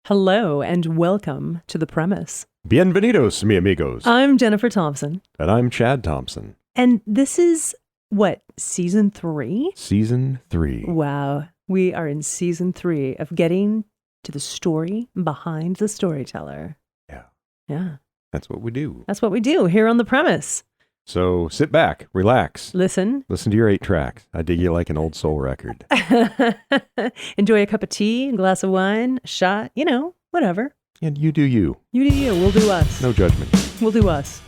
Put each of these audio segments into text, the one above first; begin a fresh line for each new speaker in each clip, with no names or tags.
Hello and welcome to The Premise.
Bienvenidos, mi amigos.
I'm Jennifer Thompson.
And I'm Chad Thompson.
And this is, season 3?
Season 3.
Wow. We are in season 3 of getting to the story behind the storyteller. Yeah.
That's what we do.
That's what we do here on The Premise.
So sit back, relax.
Listen
to your 8 tracks. I dig you like an old soul record.
Enjoy a cup of tea, a glass of wine, a shot, whatever.
And you do you.
You do you. We'll do us.
No judgment.
We'll do us.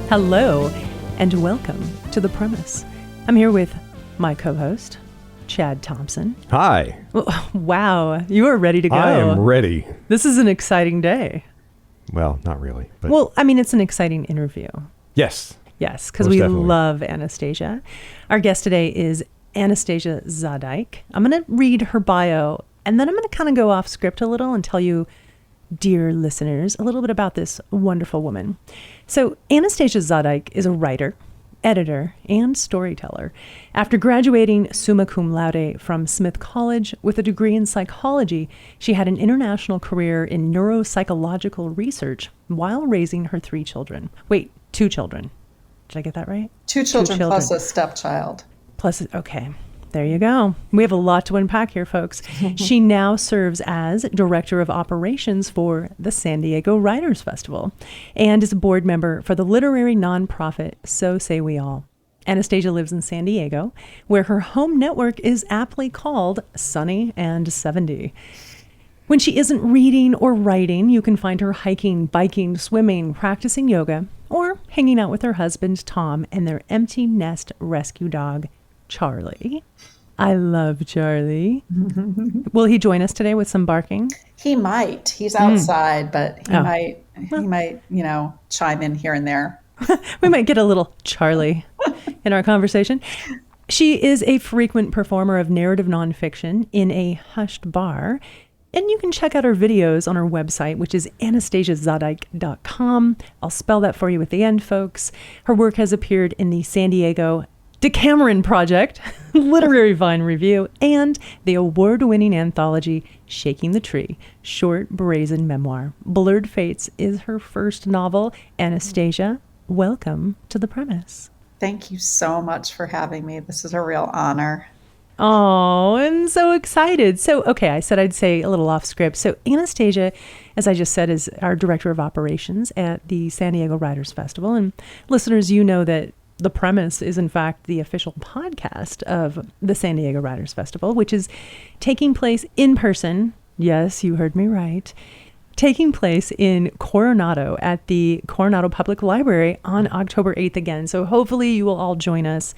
Hello and welcome to The Premise. I'm here with my co-host, Chad Thompson.
Hi.
Wow, you are ready to go.
I am ready.
This is an exciting day.
Well, not really. But
well, I mean, it's an exciting interview.
Yes.
Yes, because
Most
we
definitely.
love Anastasia. Our guest today is Anastasia Zadeik. I'm going to read her bio, and then I'm going to kind of go off script a little and tell you, dear listeners, a little bit about this wonderful woman. So Anastasia Zadeik is a writer, editor, and storyteller. After graduating summa cum laude from Smith College with a degree in psychology, she had an international career in neuropsychological research while raising her 3 children. Wait, 2 children. Did I get that right?
2 children plus a stepchild.
Okay. There you go. We have a lot to unpack here, folks. She now serves as Director of Operations for the San Diego Writers Festival and is a board member for the literary nonprofit So Say We All. Anastasia lives in San Diego, where her home network is aptly called Sunny and 70. When she isn't reading or writing, you can find her hiking, biking, swimming, practicing yoga, or hanging out with her husband, Tom, and their empty nest rescue dog, Charlie. I love Charlie. Will he join us today with some barking?
He might. He's outside, but he might, chime in here and there.
We might get a little Charlie in our conversation. She is a frequent performer of narrative nonfiction in a hushed bar. And you can check out her videos on her website, which is anastasiazadeik.com. I'll spell that for you at the end, folks. Her work has appeared in the San Diego Decameron Project, Literary Vine Review, and the award-winning anthology Shaking the Tree, short Brazen Memoir. Blurred Fates is her first novel. Anastasia, welcome to The Premise.
Thank you so much for having me. This is a real honor.
Oh, I'm so excited. So, okay, I said I'd say a little off script. So Anastasia, as I just said, is our Director of Operations at the San Diego Writers Festival. And listeners, you know that The Premise is, in fact, the official podcast of the San Diego Writers Festival, which is taking place in person. Yes, you heard me right. Taking place in Coronado at the Coronado Public Library on October 8th again. So hopefully you will all join us.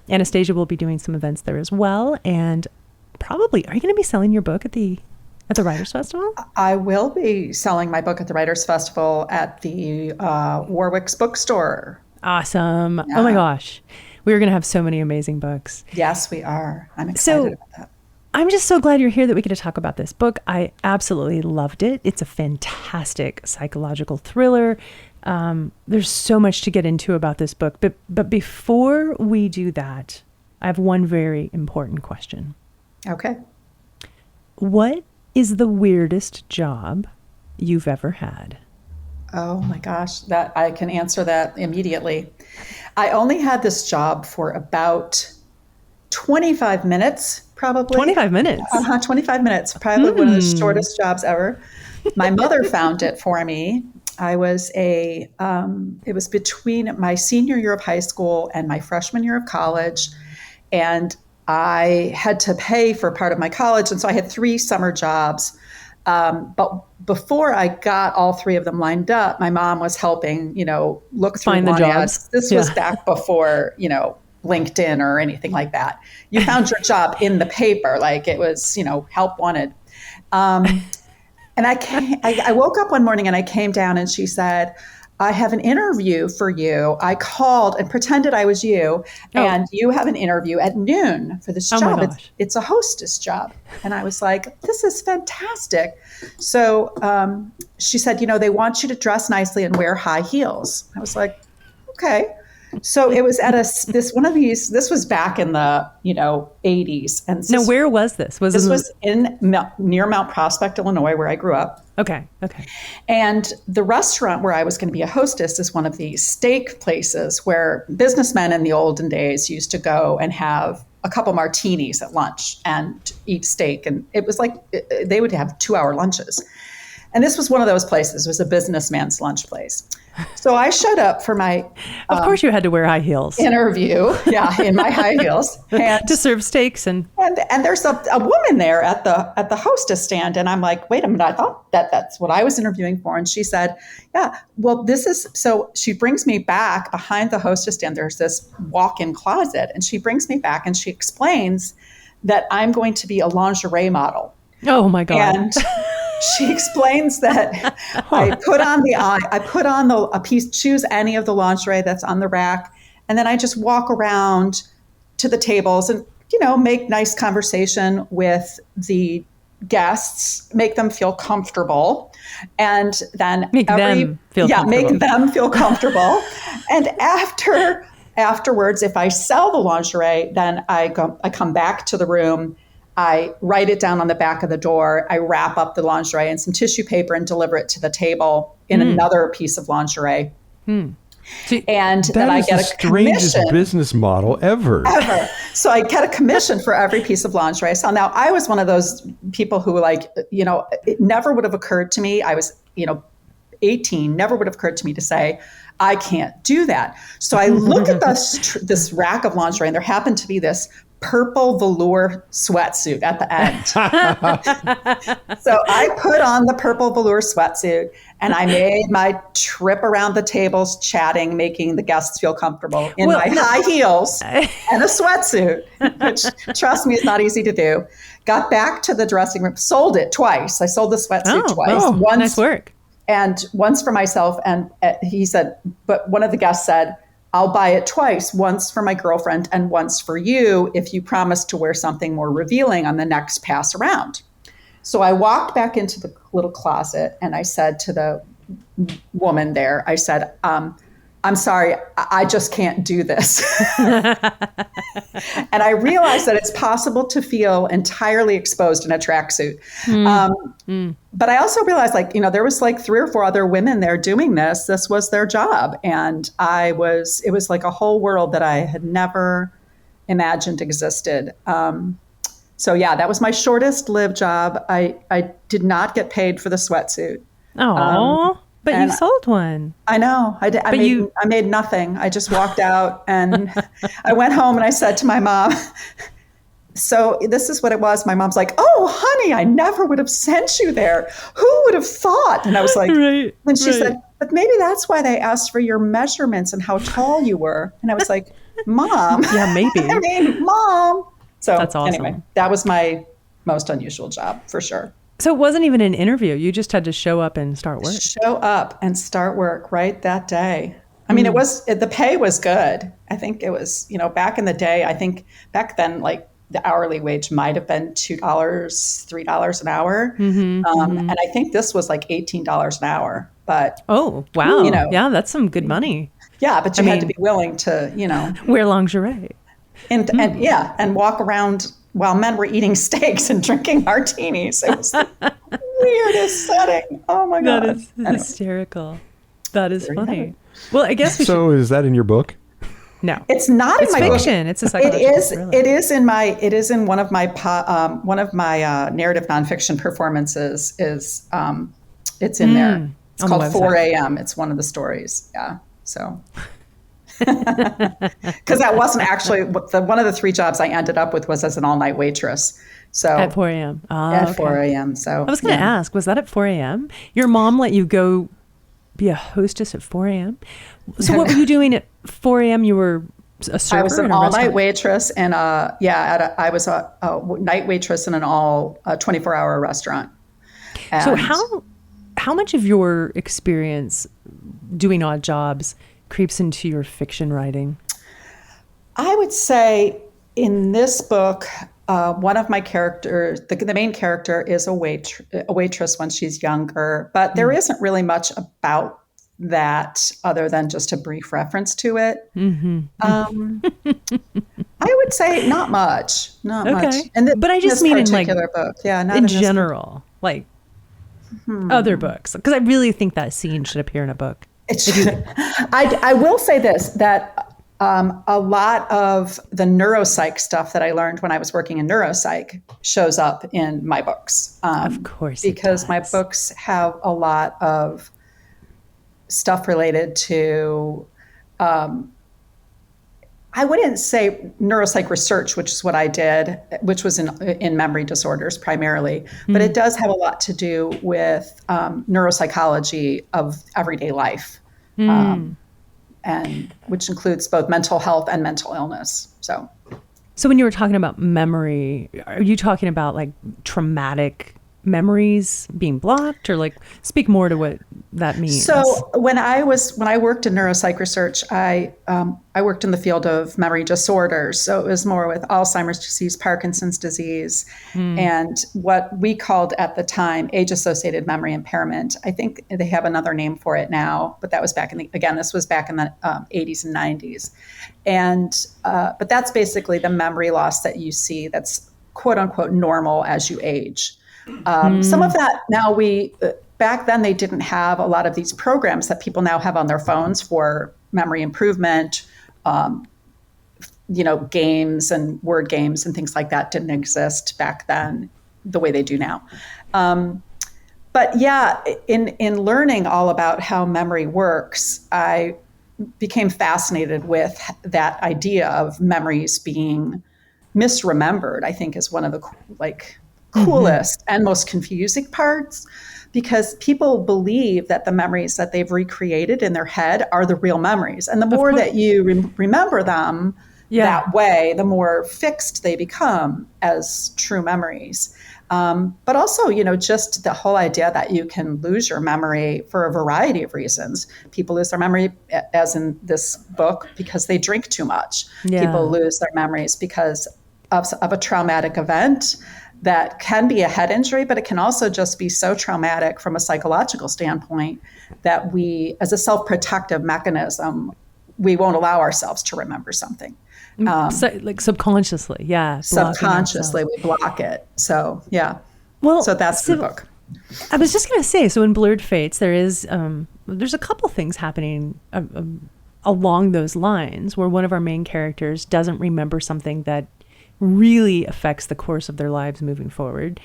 Anastasia will be doing some events there as well. And probably, are you going to be selling your book at the Writers Festival?
I will be selling my book at the Writers Festival at the Warwick's bookstore.
Awesome.
Yeah.
Oh my gosh. We're going to have so many amazing books.
Yes, we are. I'm excited about that.
I'm just so glad you're here that we get to talk about this book. I absolutely loved it. It's a fantastic psychological thriller. There's so much to get into about this book. But before we do that, I have one very important question.
Okay.
What is the weirdest job you've ever had?
Oh my gosh, that I can answer that immediately. I only had this job for about 25 minutes, probably.
25 minutes?
25 minutes, probably one of the shortest jobs ever. My mother found it for me. It was between my senior year of high school and my freshman year of college. And I had to pay for part of my college. And so I had 3 summer jobs. But before I got all 3 of them lined up, my mom was helping, look through
find the jobs.
ads. This was back before, LinkedIn or anything like that. You found your job in the paper, like it was, help wanted. And I woke up one morning and I came down and she said, I have an interview for you. I called and pretended I was you, and you have an interview at noon for this job. It's a hostess job. And I was like, this is fantastic. So she said, they want you to dress nicely and wear high heels. I was like, okay. So it was at this one of these. This was back in the 80s, and
Now, where was this?
This was near Mount Prospect, Illinois, where I grew up.
Okay.
And the restaurant where I was going to be a hostess is one of these steak places where businessmen in the olden days used to go and have a couple martinis at lunch and eat steak. And it was like they would have 2-hour lunches. And this was one of those places. It was a businessman's lunch place. So I showed up for my
of course you had to wear high heels.
Interview, in my high heels, and
to serve steaks and
there's a woman there at the hostess stand, and I'm like, wait a minute, I thought that's what I was interviewing for, and she said, yeah, well, this is so. She brings me back behind the hostess stand. There's this walk-in closet, and she brings me back, and she explains that I'm going to be a lingerie model.
Oh my God!
And she explains that I put on a piece, choose any of the lingerie that's on the rack, and then I just walk around to the tables and make nice conversation with the guests, make them feel comfortable, and then
make them feel comfortable. And afterwards, if I sell the lingerie, then I come back to the room. I write it down on the back of the door. I wrap up the lingerie in some tissue paper and deliver it to the table in another piece of lingerie.
See,
and then I get a
strangest
commission.
Business model ever.
So I get a commission for every piece of lingerie. So now I was one of those people who it never would have occurred to me. I was, 18, never would have occurred to me to say, I can't do that. So I look at this rack of lingerie, and there happened to be this purple velour sweatsuit at the end. So I put on the purple velour sweatsuit, and I made my trip around the tables chatting, making the guests feel comfortable in my high heels and a sweatsuit, which, trust me, is not easy to do. Got back to the dressing room, sold it twice. I sold the sweatsuit twice.
Once, nice work.
And once for myself. And he said, but one of the guests said, I'll buy it twice, once for my girlfriend and once for you, if you promise to wear something more revealing on the next pass around. So I walked back into the little closet, and I said to the woman there, I said, I'm sorry, I just can't do this. And I realized that it's possible to feel entirely exposed in a tracksuit. But I also realized, there was 3 or 4 other women there doing this. This was their job. And it was like a whole world that I had never imagined existed. So yeah, that was my shortest lived job. I did not get paid for the sweatsuit.
Oh. But you sold one.
I know. I did. I made nothing. I just walked out, and I went home, and I said to my mom, so this is what it was. My mom's like, oh, honey, I never would have sent you there. Who would have thought? And I was like, and she said, but maybe that's why they asked for your measurements and how tall you were. And I was like, Mom.
Yeah, maybe.
Mom. So
that's awesome.
Anyway, that was my most unusual job for sure.
So it wasn't even an interview. You just had to show up and start work.
Show up and start work right that day. I mean, the pay was good. I think it was, back in the day, I think back then, the hourly wage might have been $2, $3 an hour. And I think this was $18 an hour. But
oh, wow. Yeah, that's some good money.
Yeah, but you had to be willing to,
wear lingerie.
And walk around while men were eating steaks and drinking martinis. It was the weirdest setting. Oh my God.
That is hysterical. That is funny. Well, I guess
is that in your book?
No,
it's not in my
fiction.
book.
It's a psychological thriller.
It is in one of my narrative nonfiction performances. It's in there. It's called 4 a.m. It's one of the stories. Yeah. So. Because that wasn't actually one of the 3 jobs I ended up with was as an all-night waitress. So
at 4 a.m.
At 4 a.m. So
I was going to ask, was that at 4 a.m.? Your mom let you go be a hostess at 4 a.m.? So what were you doing at 4 a.m.? You were a server.
I was an all-night waitress, and I was a night waitress in an all 24-hour restaurant. And
so how much of your experience doing odd jobs creeps into your fiction writing?
I would say in this book, one of my characters, the main character, is a waitress when she's younger, but there isn't really much about that other than just a brief reference to it. I would say not much, not much. And
but I just
this
mean in
particular book, yeah, not
in
this
general, like other books, because I really think that scene should appear in a book.
I will say this, that a lot of the neuropsych stuff that I learned when I was working in neuropsych shows up in my books.
Of course,
because my books have a lot of stuff related to, I wouldn't say neuropsych research, which is what I did, which was in memory disorders primarily, but it does have a lot to do with neuropsychology of everyday life, and which includes both mental health and mental illness. So
when you were talking about memory, are you talking about like traumatic memories being blocked, or like speak more to what that means?
So when I worked in neuropsych research, I worked in the field of memory disorders. So it was more with Alzheimer's disease, Parkinson's disease, and what we called at the time age-associated memory impairment. I think they have another name for it now, but that was this was back in the 80s and 90s. And but that's basically the memory loss that you see that's quote unquote normal as you age. Some of that now back then they didn't have a lot of these programs that people now have on their phones for memory improvement. Games and word games and things like that didn't exist back then the way they do now. But yeah, in learning all about how memory works, I became fascinated with that idea of memories being misremembered. I think is one of the coolest and most confusing parts, because people believe that the memories that they've recreated in their head are the real memories. And the more that you remember them that way, the more fixed they become as true memories. But also, just the whole idea that you can lose your memory for a variety of reasons. People lose their memory, as in this book, because they drink too much. Yeah. People lose their memories because of a traumatic event that can be a head injury, but it can also just be so traumatic from a psychological standpoint that we, as a self-protective mechanism, we won't allow ourselves to remember something.
Subconsciously, yeah.
Subconsciously, we block it. So, yeah. Well, so that's the book.
I was just going to say, so in Blurred Fates, there's a couple things happening along those lines where one of our main characters doesn't remember something that really affects the course of their lives moving forward.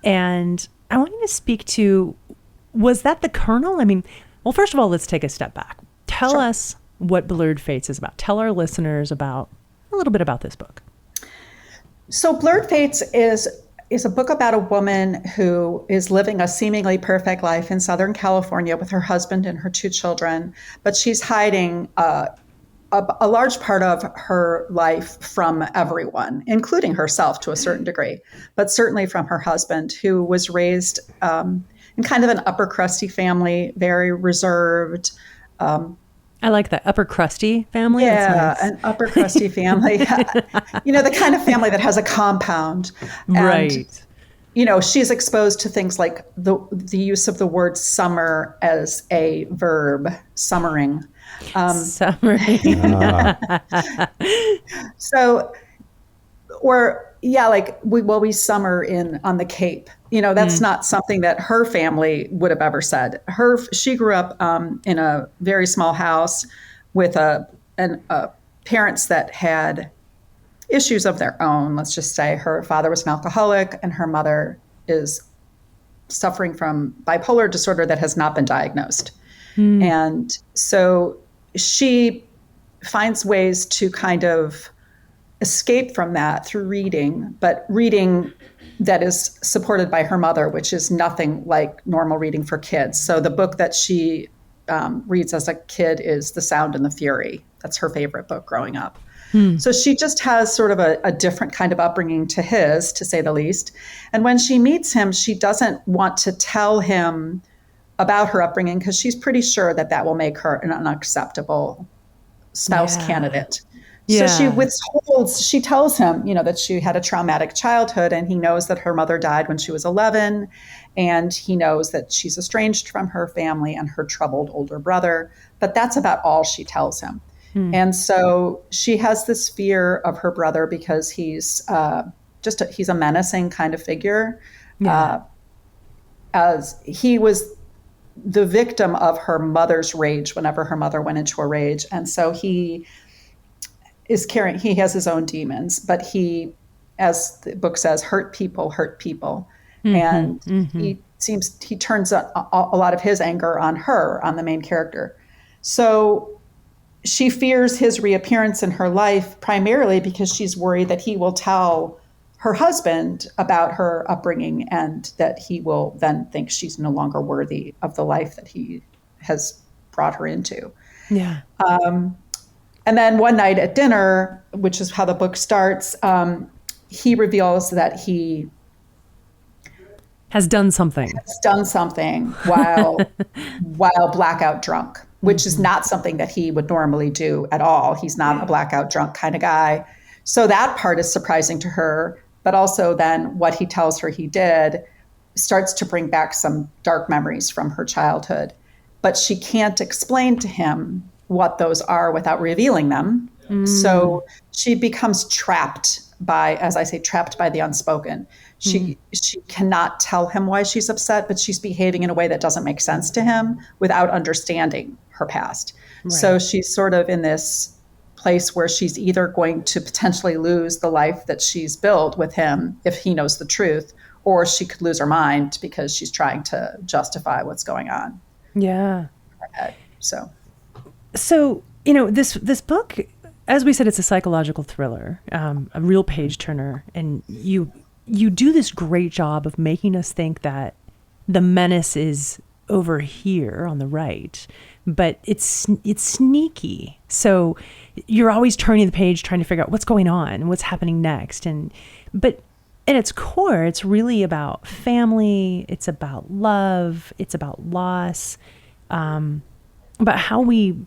And I want you to speak to, was that the kernel? I mean, well, first of all, let's take a step back. Tell us what Blurred Fates is about. Tell our listeners a little bit about this book.
So Blurred Fates is a book about a woman who is living a seemingly perfect life in Southern California with her husband and her 2 children, but she's hiding a large part of her life from everyone, including herself to a certain degree, but certainly from her husband, who was raised in kind of an upper crusty family, very reserved.
I like that, upper crusty family.
Yeah, an upper crusty family. The kind of family that has a compound. And,
right.
She's exposed to things like the use of the word summer as a verb, summering. We summer on the Cape. That's not something that her family would have ever said. She grew up in a very small house with parents that had issues of their own. Let's just say her father was an alcoholic and her mother is suffering from bipolar disorder that has not been diagnosed. And so she finds ways to kind of escape from that through reading, but reading that is supported by her mother, which is nothing like normal reading for kids. So the book that she reads as a kid is The Sound and the Fury. That's her favorite book growing up. So she just has sort of a different kind of upbringing to his, to say the least. And when she meets him, she doesn't want to tell him about her upbringing because she's pretty sure that will make her an unacceptable spouse candidate So she
Yeah.
withholds, she tells him, that she had a traumatic childhood, and he knows that her mother died when she was 11, and he knows that she's estranged from her family and her troubled older brother, but that's about all she tells him. And so she has this fear of her brother because he's he's a menacing kind of figure,
Yeah.
as he was the victim of her mother's rage whenever her mother went into a rage. And so he has his own demons, but he, as the book says, hurt people hurt people. And he turns a lot of his anger on her, on the main character. So she fears his reappearance in her life primarily because she's worried that he will tell her husband about her upbringing, and that he will then think she's no longer worthy of the life that he has brought her into.
Yeah.
And then one night at dinner, which is how the book starts, he reveals that he
Has done something.
has done something while blackout drunk, which is not something that he would normally do at all. He's not a blackout drunk kind of guy. So that part is surprising to her, but also then what he tells her he did starts to bring back some dark memories from her childhood. But she can't explain to him what those are without revealing them. So she becomes trapped by, as I say, trapped by the unspoken. She cannot tell him why she's upset, but she's behaving in a way that doesn't make sense to him without understanding her past. Right. So she's sort of in this place where she's either going to potentially lose the life that she's built with him if he knows the truth, or she could lose her mind because she's trying to justify what's going on.
Yeah.
So
this book, as we said, it's a psychological thriller, a real page turner, and you do this great job of making us think that the menace is over here on the right, but it's sneaky. So you're always turning the page, trying to figure out what's going on, what's happening next, but at its core, it's really about family. It's about love. It's about loss. About how we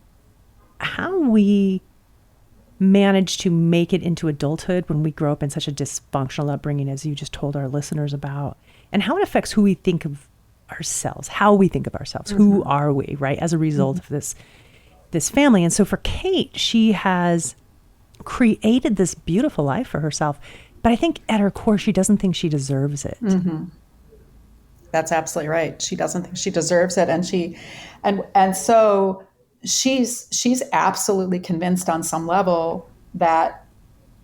manage to make it into adulthood when we grow up in such a dysfunctional upbringing, as you just told our listeners about, and how it affects who we think of ourselves, how we think of ourselves, who are we, right, as a result of this family. And so for Kate, she has created this beautiful life for herself, but I think at her core, she doesn't think she deserves it.
That's absolutely right. She doesn't think she deserves it, and so she's absolutely convinced on some level that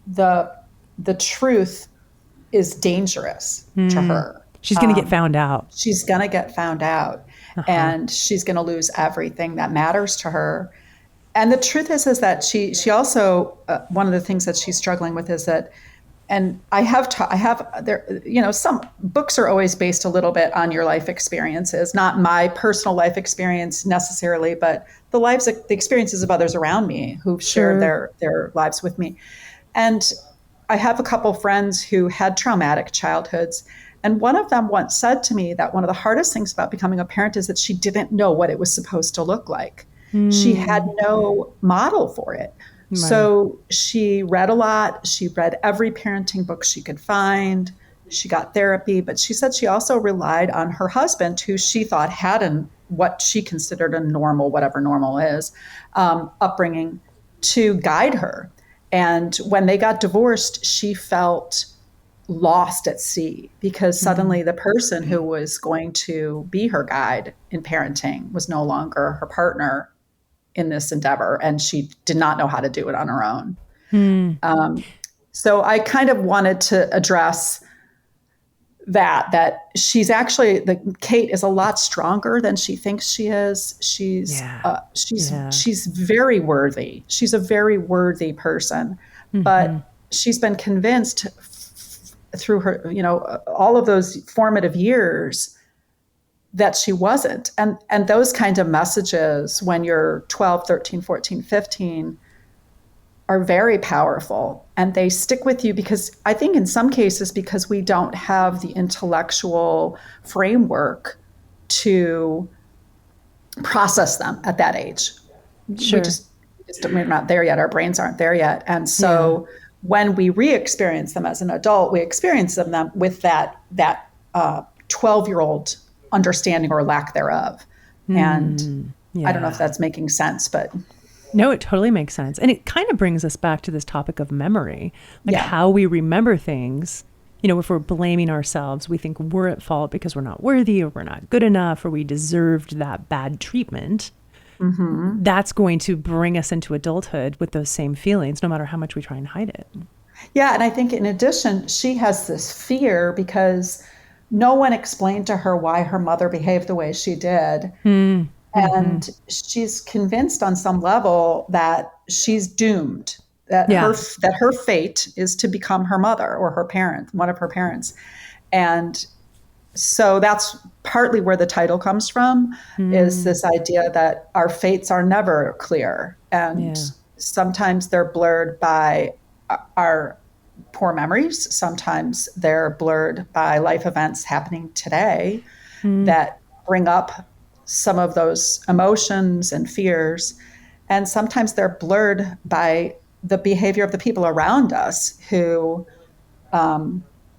the truth is dangerous to her.
She's going to get found out.
She's going to get found out, and she's going to lose everything that matters to her. And the truth is that she also one of the things that she's struggling with is that. And some books are always based a little bit on your life experiences, not my personal life experience necessarily, but the experiences of others around me who've shared their lives with me. And I have a couple friends who had traumatic childhoods. And one of them once said to me that one of the hardest things about becoming a parent is that she didn't know what it was supposed to look like. She had no model for it. Right. So she read a lot. She read every parenting book she could find. She got therapy, but she said she also relied on her husband, who she thought had what she considered a normal, whatever normal is, upbringing, to guide her. And when they got divorced, she felt lost at sea because suddenly the person who was going to be her guide in parenting was no longer her partner in this endeavor, and she did not know how to do it on her own. So I kind of wanted to address that she's actually, Kate is a lot stronger than she thinks she is. She's very worthy. She's a very worthy person, but she's been convinced through her, all of those formative years that she wasn't. And those kind of messages when you're 12, 13, 14, 15 are very powerful, and they stick with you because I think in some cases, because we don't have the intellectual framework to process them at that age.
Sure.
we're not there yet. Our brains aren't there yet. And so when we re-experience them as an adult, we experience them with that 12-year-old understanding or lack thereof. And I don't know if that's making sense, but...
No, it totally makes sense. And it kind of brings us back to this topic of memory, like how we remember things. You know, if we're blaming ourselves, we think we're at fault because we're not worthy or we're not good enough or we deserved that bad treatment. That's going to bring us into adulthood with those same feelings, no matter how much we try and hide it.
Yeah. And I think in addition, she has this fear because no one explained to her why her mother behaved the way she did. And she's convinced on some level that she's doomed, that her fate is to become her mother or her parent, one of her parents. And so that's partly where the title comes from, is this idea that our fates are never clear. And sometimes they're blurred by our poor memories. Sometimes they're blurred by life events happening today that bring up some of those emotions and fears. And sometimes they're blurred by the behavior of the people around us who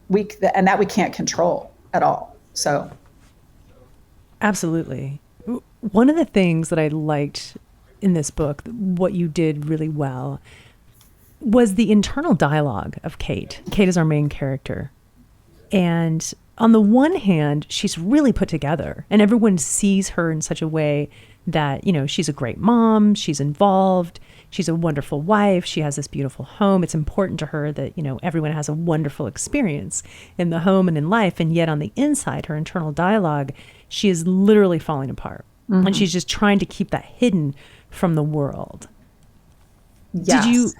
we can't control at all. So.
Absolutely. One of the things that I liked in this book, what you did really well, was the internal dialogue of Kate. Kate is our main character. And on the one hand, she's really put together and everyone sees her in such a way that, you know, she's a great mom, she's involved, she's a wonderful wife, she has this beautiful home. It's important to her that, you know, everyone has a wonderful experience in the home and in life. And yet on the inside, her internal dialogue, she is literally falling apart. And she's just trying to keep that hidden from the world.
Yes.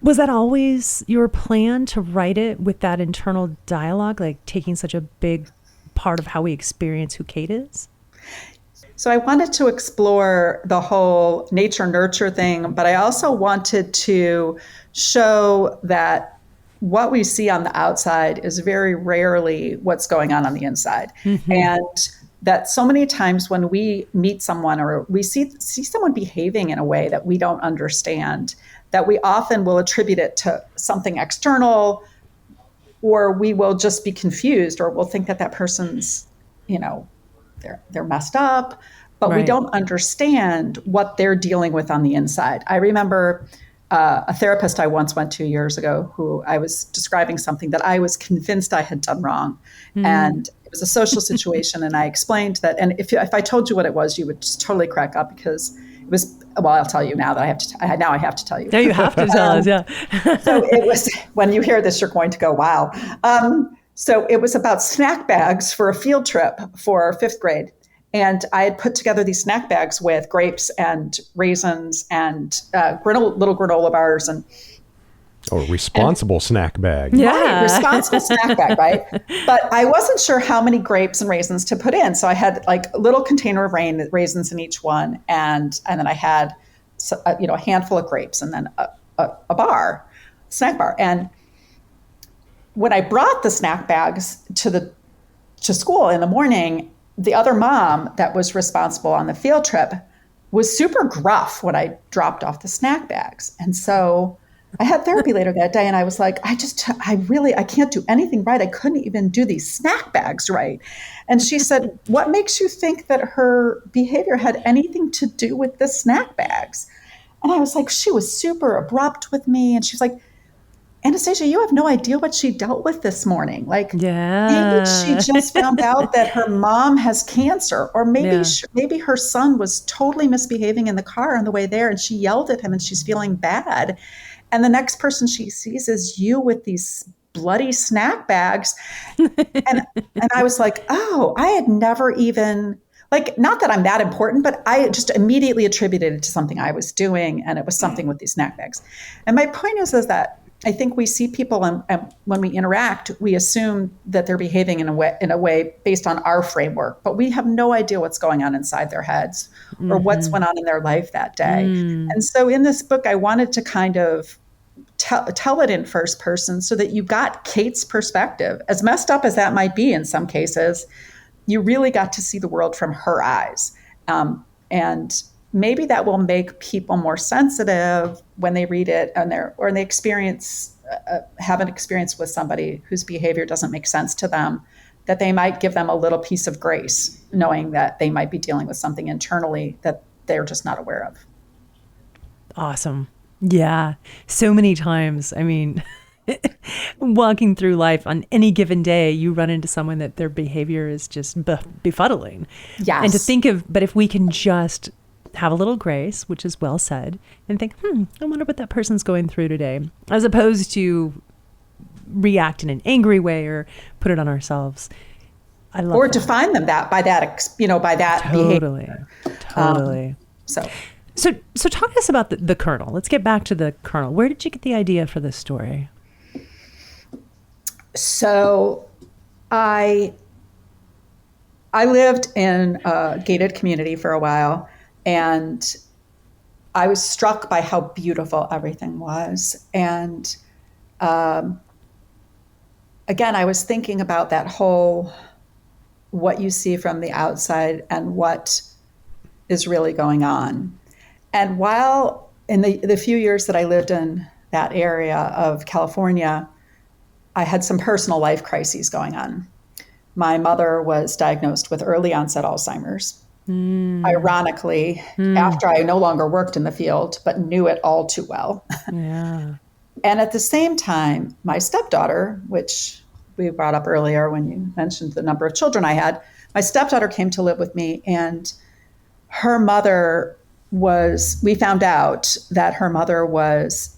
Was that always your plan to write it with that internal dialogue, like taking such a big part of how we experience who Kate is?
So I wanted to explore the whole nature nurture thing, but I also wanted to show that what we see on the outside is very rarely what's going on the inside. And that so many times when we meet someone or we see someone behaving in a way that we don't understand, that we often will attribute it to something external, or we will just be confused, or we'll think that that person's, you know, they're messed up, but we don't understand what they're dealing with on the inside. I remember a therapist I once went to years ago who I was describing something that I was convinced I had done wrong. And it was a social situation. And I explained that, and if I told you what it was, you would just totally crack up because it was, well, I'll tell you now that I have to tell you.
Yeah, you have to tell us, yeah.
So it was, when you hear this, you're going to go, wow. So it was about snack bags for a field trip for 5th grade. And I had put together these snack bags with grapes and raisins and little granola bars and
responsible snack bag.
Yeah.
Right, responsible snack bag, right? But I wasn't sure how many grapes and raisins to put in. So I had like a little container of raisins in each one. And then I had, a handful of grapes and then a snack bar. And when I brought the snack bags to school in the morning, the other mom that was responsible on the field trip was super gruff when I dropped off the snack bags. And so I had therapy later that day and I was like, I can't do anything right. I couldn't even do these snack bags right. And she said, what makes you think that her behavior had anything to do with the snack bags? And I was like, she was super abrupt with me. And she's like, Anastasia, you have no idea what she dealt with this morning. Like, maybe she just found out that her mom has cancer, or maybe her son was totally misbehaving in the car on the way there and she yelled at him and she's feeling bad. And the next person she sees is you with these bloody snack bags. And I was like, oh, I had never even, like, not that I'm that important, but I just immediately attributed it to something I was doing. And it was something with these snack bags. And my point is that I think we see people and when we interact, we assume that they're behaving in a way based on our framework, but we have no idea what's going on inside their heads or what's went on in their life that day. And so in this book, I wanted to kind of tell it in first person so that you got Kate's perspective. As messed up as that might be in some cases, you really got to see the world from her eyes. And maybe that will make people more sensitive when they read it and they experience have an experience with somebody whose behavior doesn't make sense to them, that they might give them a little piece of grace, knowing that they might be dealing with something internally that they're just not aware of.
Awesome. Yeah. So many times, I mean, walking through life on any given day, you run into someone that their behavior is just befuddling.
Yes.
And to think of, but if we can just have a little grace, which is well said, and think, I wonder what that person's going through today, as opposed to react in an angry way or put it on ourselves. I love
or
that.
define them by that behavior.
Totally. So talk to us about the kernel. Let's get back to the kernel. Where did you get the idea for this story?
So I lived in a gated community for a while, and I was struck by how beautiful everything was. And again, I was thinking about that whole what you see from the outside and what is really going on. And while in the few years that I lived in that area of California, I had some personal life crises going on. My mother was diagnosed with early onset Alzheimer's. Ironically, after I no longer worked in the field, but knew it all too well.
Yeah.
And at the same time, my stepdaughter, which we brought up earlier when you mentioned the number of children I had, my stepdaughter came to live with me, and her mother we found out that her mother was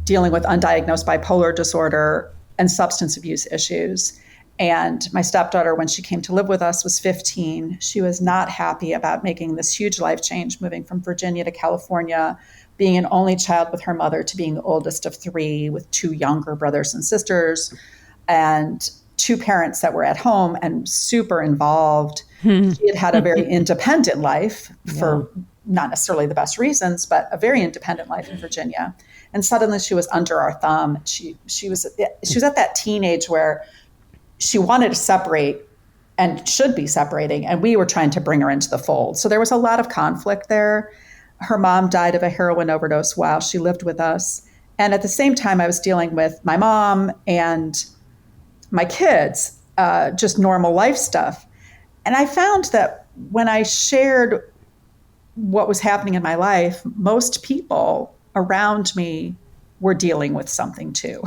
dealing with undiagnosed bipolar disorder and substance abuse issues. And my stepdaughter, when she came to live with us, was 15. She was not happy about making this huge life change, moving from Virginia to California, being an only child with her mother to being the oldest of three with two younger brothers and sisters, and two parents that were at home and super involved. She had had a very independent life for not necessarily the best reasons, but a very independent life in Virginia. And suddenly she was under our thumb. She was at that teenage where she wanted to separate and should be separating, and we were trying to bring her into the fold. So there was a lot of conflict there. Her mom died of a heroin overdose while she lived with us. And at the same time, I was dealing with my mom and my kids, just normal life stuff. And I found that when I shared what was happening in my life, most people around me were dealing with something too.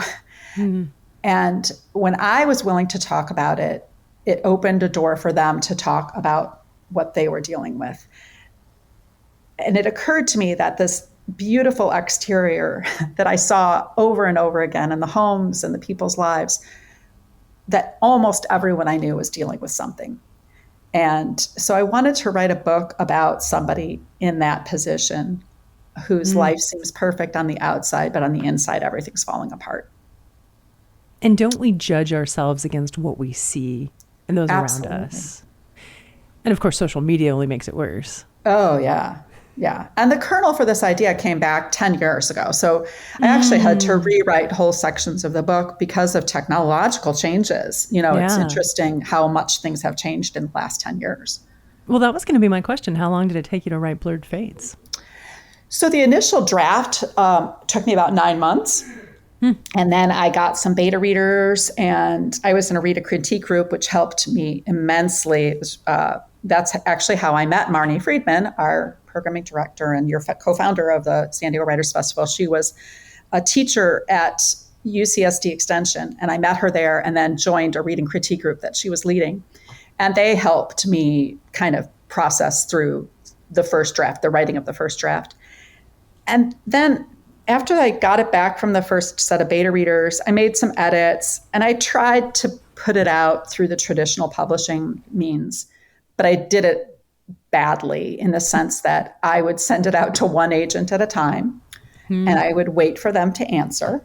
And when I was willing to talk about it, it opened a door for them to talk about what they were dealing with. And it occurred to me that this beautiful exterior that I saw over and over again in the homes and the people's lives, that almost everyone I knew was dealing with something. And so I wanted to write a book about somebody in that position whose life seems perfect on the outside, but on the inside, everything's falling apart.
And don't we judge ourselves against what we see and those
Absolutely.
around us? And of course, social media only makes it worse.
Oh, yeah. Yeah. And the kernel for this idea came back 10 years ago. So I actually had to rewrite whole sections of the book because of technological changes. It's interesting how much things have changed in the last 10 years.
Well, that was going to be my question. How long did it take you to write Blurred Fates?
So the initial draft took me about 9 months. And then I got some beta readers, and I was in a read a critique group, which helped me immensely. It was, that's actually how I met Marnie Friedman, our programming director and your co-founder of the San Diego Writers Festival. She was a teacher at UCSD Extension, and I met her there and then joined a reading critique group that she was leading. And they helped me kind of process through the first draft, the writing of the first draft. And then after I got it back from the first set of beta readers, I made some edits, and I tried to put it out through the traditional publishing means, but I did it badly in the sense that I would send it out to one agent at a time, and I would wait for them to answer.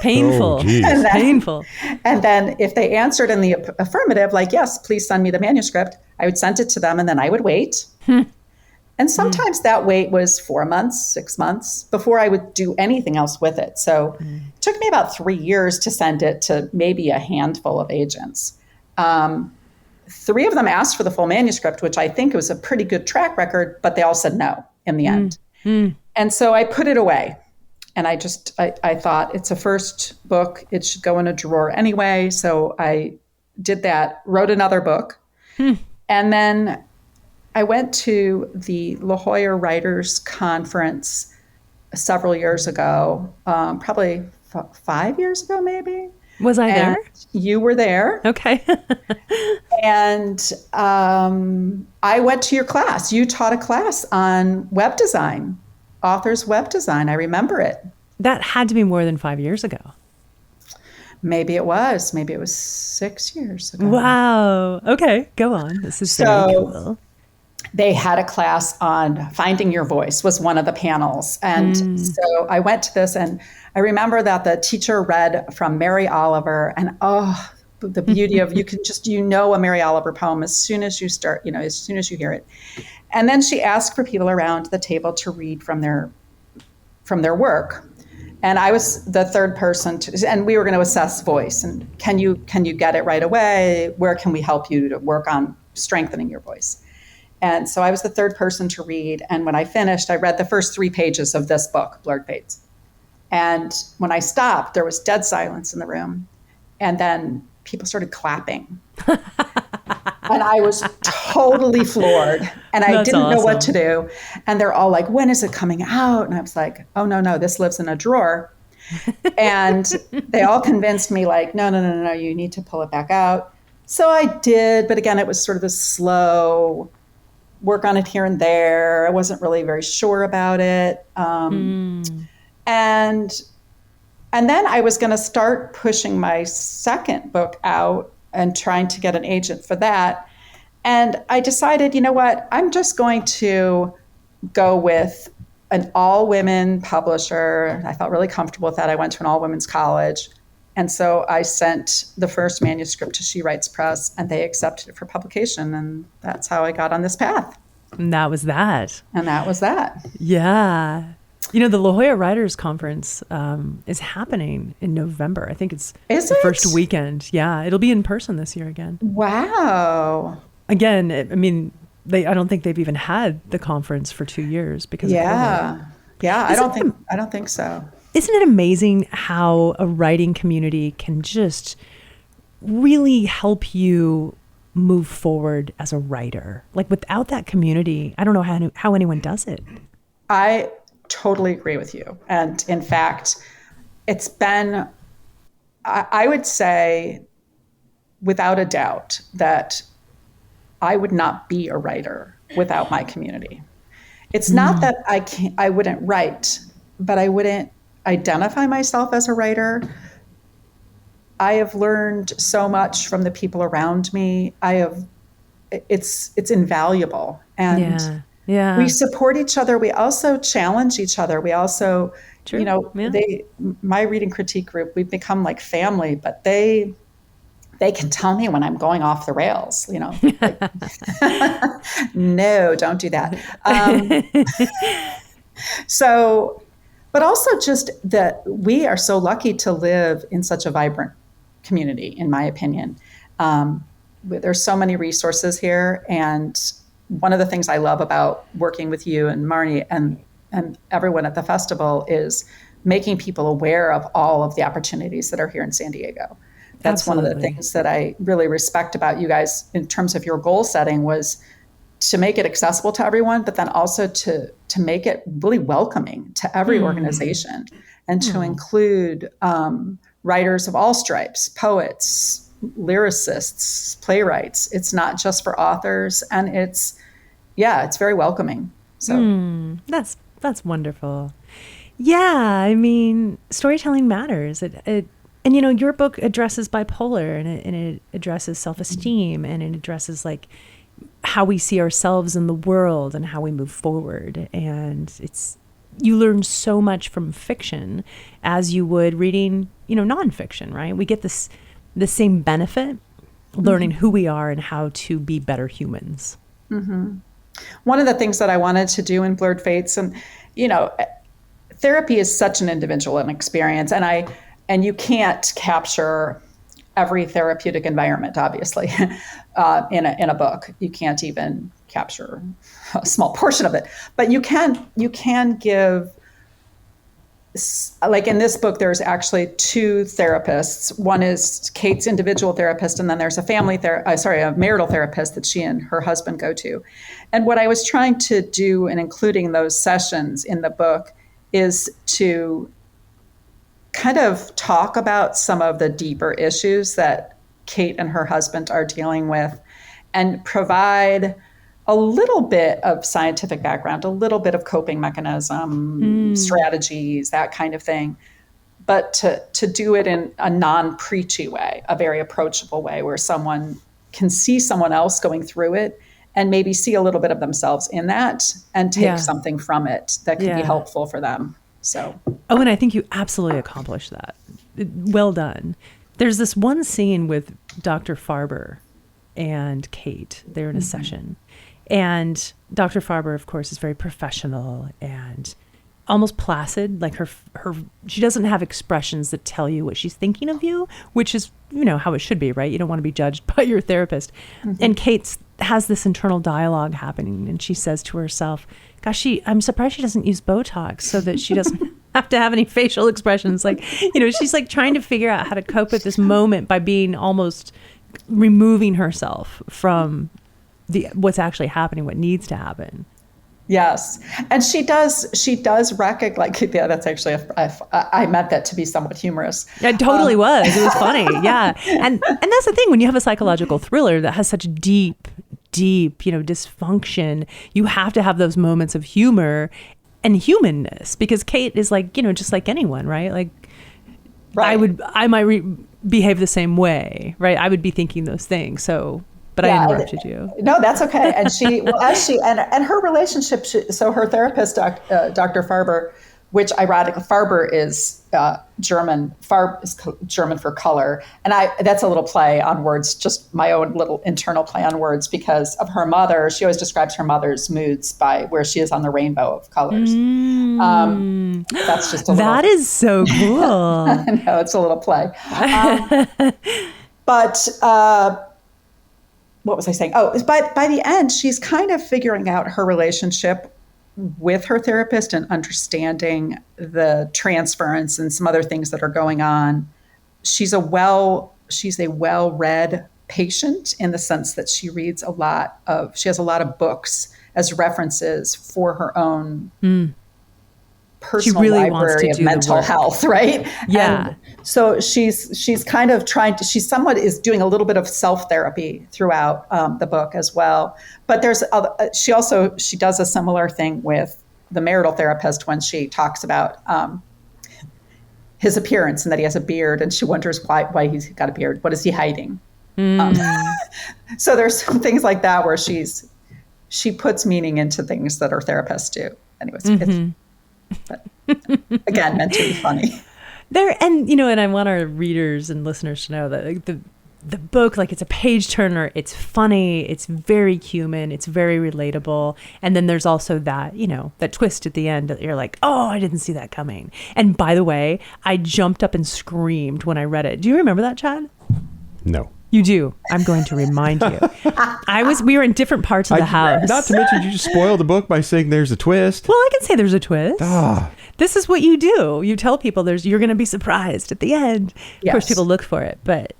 Painful. Painful.
And then if they answered in the affirmative, like, yes, please send me the manuscript, I would send it to them, and then I would wait. And sometimes that wait was 4 months, 6 months before I would do anything else with it. So it took me about 3 years to send it to maybe a handful of agents. 3 of them asked for the full manuscript, which I think was a pretty good track record, but they all said no. in the end. And so I put it away. And I thought it's a first book. It should go in a drawer anyway. So I did that, wrote another book. And then I went to the La Jolla Writers Conference several years ago, probably 5 years ago, maybe.
Was I there?
You were there.
Okay.
And I went to your class. You taught a class on web design, author's web design. I remember it.
That had to be more than 5 years ago.
Maybe it was. Maybe it was 6 years ago.
Wow. Okay, go on. This is very cool.
They had a class on finding your voice was one of the panels. And so I went to this, and I remember that the teacher read from Mary Oliver, and the beauty of, you can just, a Mary Oliver poem as soon as you start, as soon as you hear it. And then she asked for people around the table to read from their work. And I was the third person and we were going to assess voice, and can you get it right away? Where can we help you to work on strengthening your voice? And so I was the third person to read. And when I finished, I read the first 3 pages of this book, Blurred Fates. And when I stopped, there was dead silence in the room. And then people started clapping. And I was totally floored. And I didn't know what to do. And they're all like, when is it coming out? And I was like, oh, no, this lives in a drawer. And they all convinced me, like, no, you need to pull it back out. So I did. But again, it was sort of a slow work on it here and there. I wasn't really very sure about it. And then I was going to start pushing my second book out and trying to get an agent for that. And I decided, you know what, I'm just going to go with an all-women publisher. I felt really comfortable with that. I went to an all-women's college. And so I sent the first manuscript to She Writes Press, and they accepted it for publication. And that's how I got on this path.
And that was that.
And that was that.
Yeah. The La Jolla Writers Conference is happening in November. I think it's the first weekend. Yeah, it'll be in person this year again.
Wow.
Again, I don't think they've even had the conference for 2 years because of COVID.
Yeah, I don't think so.
Isn't it amazing how a writing community can just really help you move forward as a writer? Like, without that community, I don't know how anyone does it.
I totally agree with you. And in fact, it's been, I would say, without a doubt, that I would not be a writer without my community. It's not that I wouldn't write, but I wouldn't identify myself as a writer. I have learned so much from the people around me. It's invaluable. And we support each other. We also challenge each other. We also, my reading critique group, we've become like family, but they can tell me when I'm going off the rails, like, no, don't do that. But also just that we are so lucky to live in such a vibrant community, in my opinion. There's so many resources here. And one of the things I love about working with you and Marnie and everyone at the festival is making people aware of all of the opportunities that are here in San Diego. That's Absolutely. One of the things that I really respect about you guys in terms of your goal setting was to make it accessible to everyone, but then also to make it really welcoming to every organization and to include writers of all stripes, poets, lyricists, playwrights. It's not just for authors, and it's very welcoming. So
that's wonderful. Yeah, storytelling matters. And your book addresses bipolar, and it addresses self-esteem, and it addresses like how we see ourselves in the world and how we move forward. And you learn so much from fiction as you would reading, nonfiction, right? We get the same benefit learning who we are and how to be better humans.
Mm-hmm. One of the things that I wanted to do in Blurred Fates, and, therapy is such an individual experience, and you can't capture every therapeutic environment, obviously, in a book. You can't even capture a small portion of it, but you can give, like in this book, there's actually two therapists. One is Kate's individual therapist, and then there's a marital therapist that she and her husband go to. And what I was trying to do in including those sessions in the book is to kind of talk about some of the deeper issues that Kate and her husband are dealing with, and provide a little bit of scientific background, a little bit of coping mechanism, strategies, that kind of thing. But to do it in a non-preachy way, a very approachable way where someone can see someone else going through it and maybe see a little bit of themselves in that and take something from it that could be helpful for them. So.
Oh, and I think you absolutely accomplished that. Well done. There's this one scene with Dr. Farber and Kate. They're in a session. And Dr. Farber, of course, is very professional and almost placid. Like she doesn't have expressions that tell you what she's thinking of you, which is, how it should be, right? You don't want to be judged by your therapist. And Kate has this internal dialogue happening, and she says to herself, gosh, I'm surprised she doesn't use Botox so that she doesn't have to have any facial expressions. Like, she's like trying to figure out how to cope with this moment by being almost removing herself from what's actually happening, what needs to happen.
Yes. And she does recognize, that's actually, I meant that to be somewhat humorous.
It totally was. It was funny. Yeah. And that's the thing, when you have a psychological thriller that has such deep, dysfunction, you have to have those moments of humor and humanness, because Kate is like, just like anyone, right? Like, right. I might behave the same way, right? I would be thinking those things. So, but I interrupted you.
No, that's okay. And and her relationship, so her therapist, Dr. Farber, which ironically, Farber is German. Farb is German for color. And that's a little play on words, just my own little internal play on words, because of her mother. She always describes her mother's moods by where she is on the rainbow of colors. That's just a little...
That is so cool.
No, it's a little play. What was I saying? Oh, by the end, she's kind of figuring out her relationship with her therapist and understanding the transference and some other things that are going on. She's a well-read patient in the sense that she has a lot of books as references for her own personal library of mental health, right?
Yeah.
And so she's kind of she somewhat is doing a little bit of self-therapy throughout the book as well. But she does a similar thing with the marital therapist when she talks about his appearance and that he has a beard, and she wonders why he's got a beard. What is he hiding? So there's some things like that where she puts meaning into things that her therapists do. Anyways, but again, meant to be funny.
And I want our readers and listeners to know that the book, like, it's a page turner, it's funny, it's very human, it's very relatable. And then there's also that, that twist at the end that you're like, oh, I didn't see that coming. And by the way, I jumped up and screamed when I read it. Do you remember that, Chad?
No.
You do. I'm going to remind you. We were in different parts of the house.
Not to mention, you just spoiled the book by saying there's a twist.
Well, I can say there's a twist. This is what you do. You tell people you're going to be surprised at the end. Yes. Of course, people look for it, but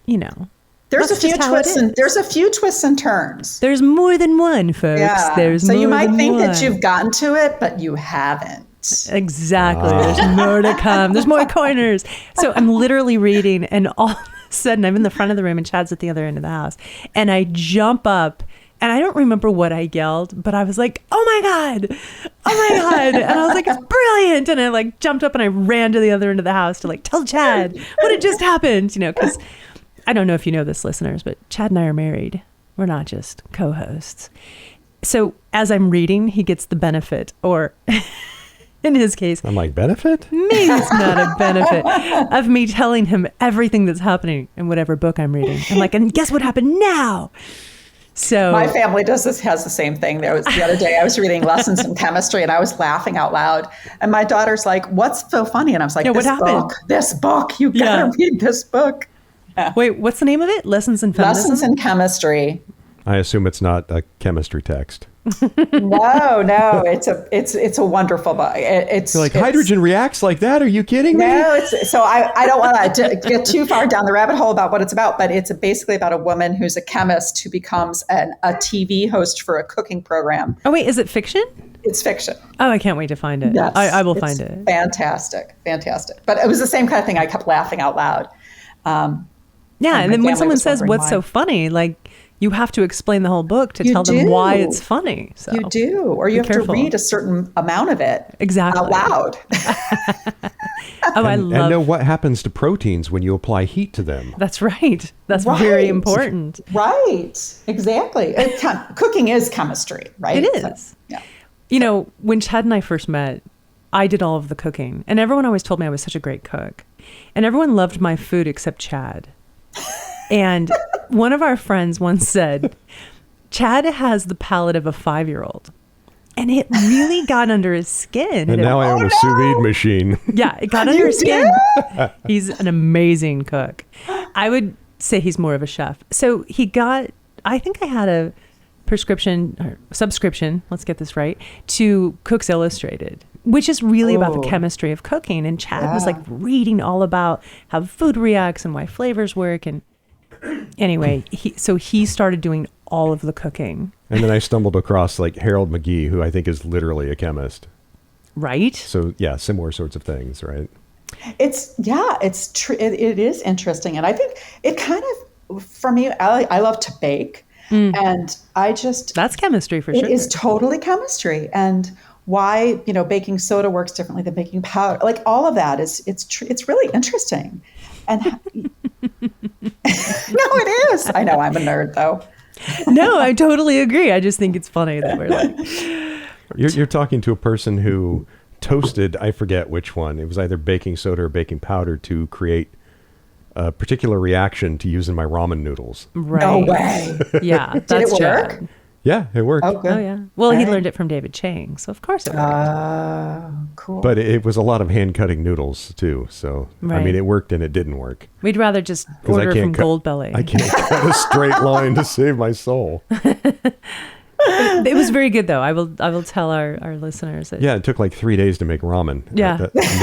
there's a few twists and there's a few twists and turns.
There's more than one, folks.
Yeah. So you might think that you've gotten to it, but you haven't.
Exactly. There's more to come. There's more corners. So I'm literally reading, and all of a sudden I'm in the front of the room and Chad's at the other end of the house, and I jump up. And I don't remember what I yelled, but I was like, oh my God. And I was like, it's brilliant. And I jumped up and I ran to the other end of the house to tell Chad what had just happened, because I don't know if you know this, listeners, but Chad and I are married. We're not just co-hosts. So as I'm reading, he gets the benefit, or in his case,
I'm like, benefit?
Maybe it's not a benefit of me telling him everything that's happening in whatever book I'm reading. I'm like, and guess what happened now? So
my family has the same thing. The other day I was reading Lessons in Chemistry and I was laughing out loud. And my daughter's like, what's so funny? And I was like, this book, you gotta read this book. Yeah.
Wait, what's the name of it? Lessons in Feminism?
Lessons in Chemistry.
I assume it's not a chemistry text.
No, it's a wonderful book. It's
You're like, hydrogen reacts like that? Are you kidding me?
No, so I don't want to get too far down the rabbit hole about what it's about, but it's basically about a woman who's a chemist who becomes a TV host for a cooking program.
Oh, wait, is it fiction?
It's fiction.
Oh, I can't wait to find it.
Yes,
I will find it.
Fantastic. But it was the same kind of thing. I kept laughing out loud.
Yeah, and then when someone says, what's
why.
so funny, like, you have to explain the whole book to
You
tell them
do.
why it's funny. So
You do, or you have
careful.
to read a certain amount of it
Exactly.
out loud.
Oh, I
And
love
know what happens to proteins when you apply heat to them.
That's right. That's
Right.
very important.
Right, exactly. Cooking is chemistry, right?
It is.
So, yeah.
You know, when Chad and I first met, I did all of the cooking, and everyone always told me I was such a great cook. And everyone loved my food except Chad. And one of our friends once said, Chad has the palate of a 5-year-old. And it really got under his skin.
And now I own a sous vide machine.
Yeah, it got under his skin. He's an amazing cook. I would say he's more of a chef. So he got, I think I had a prescription or subscription, let's get this right, to Cooks Illustrated, which is really about the chemistry of cooking. And Chad was like reading all about how food reacts and why flavors work. And anyway, he started doing all of the cooking.
And then I stumbled across like Harold McGee, who I think is literally a chemist.
Right?
So yeah, similar sorts of things, right?
It is interesting. And I think it kind of, for me, I love to bake. And
That's chemistry for sure.
It is totally chemistry. And why, baking soda works differently than baking powder. Like all of that it's really interesting. And no, it is. I know I'm a nerd though.
No, I totally agree. I just think it's funny that we're like,
You're talking to a person who toasted, I forget which one. It was either baking soda or baking powder to create a particular reaction to use in my ramen noodles.
right.
No way.
Yeah,
Did
that's
it work?
Chad.
Yeah, it worked.
Oh, good.
Oh yeah. Well, he
Right.
learned it from David Chang, so of course it worked.
Cool.
But it was a lot of hand cutting noodles too. So I
Right.
mean, it worked and it didn't work.
We'd rather just
'Cause I
order
can't
from
cut-
Goldbelly.
I can't cut a straight line to save my soul.
It was very good though. I will tell our listeners that
Yeah, it took like 3 days to make ramen.
Yeah.
That's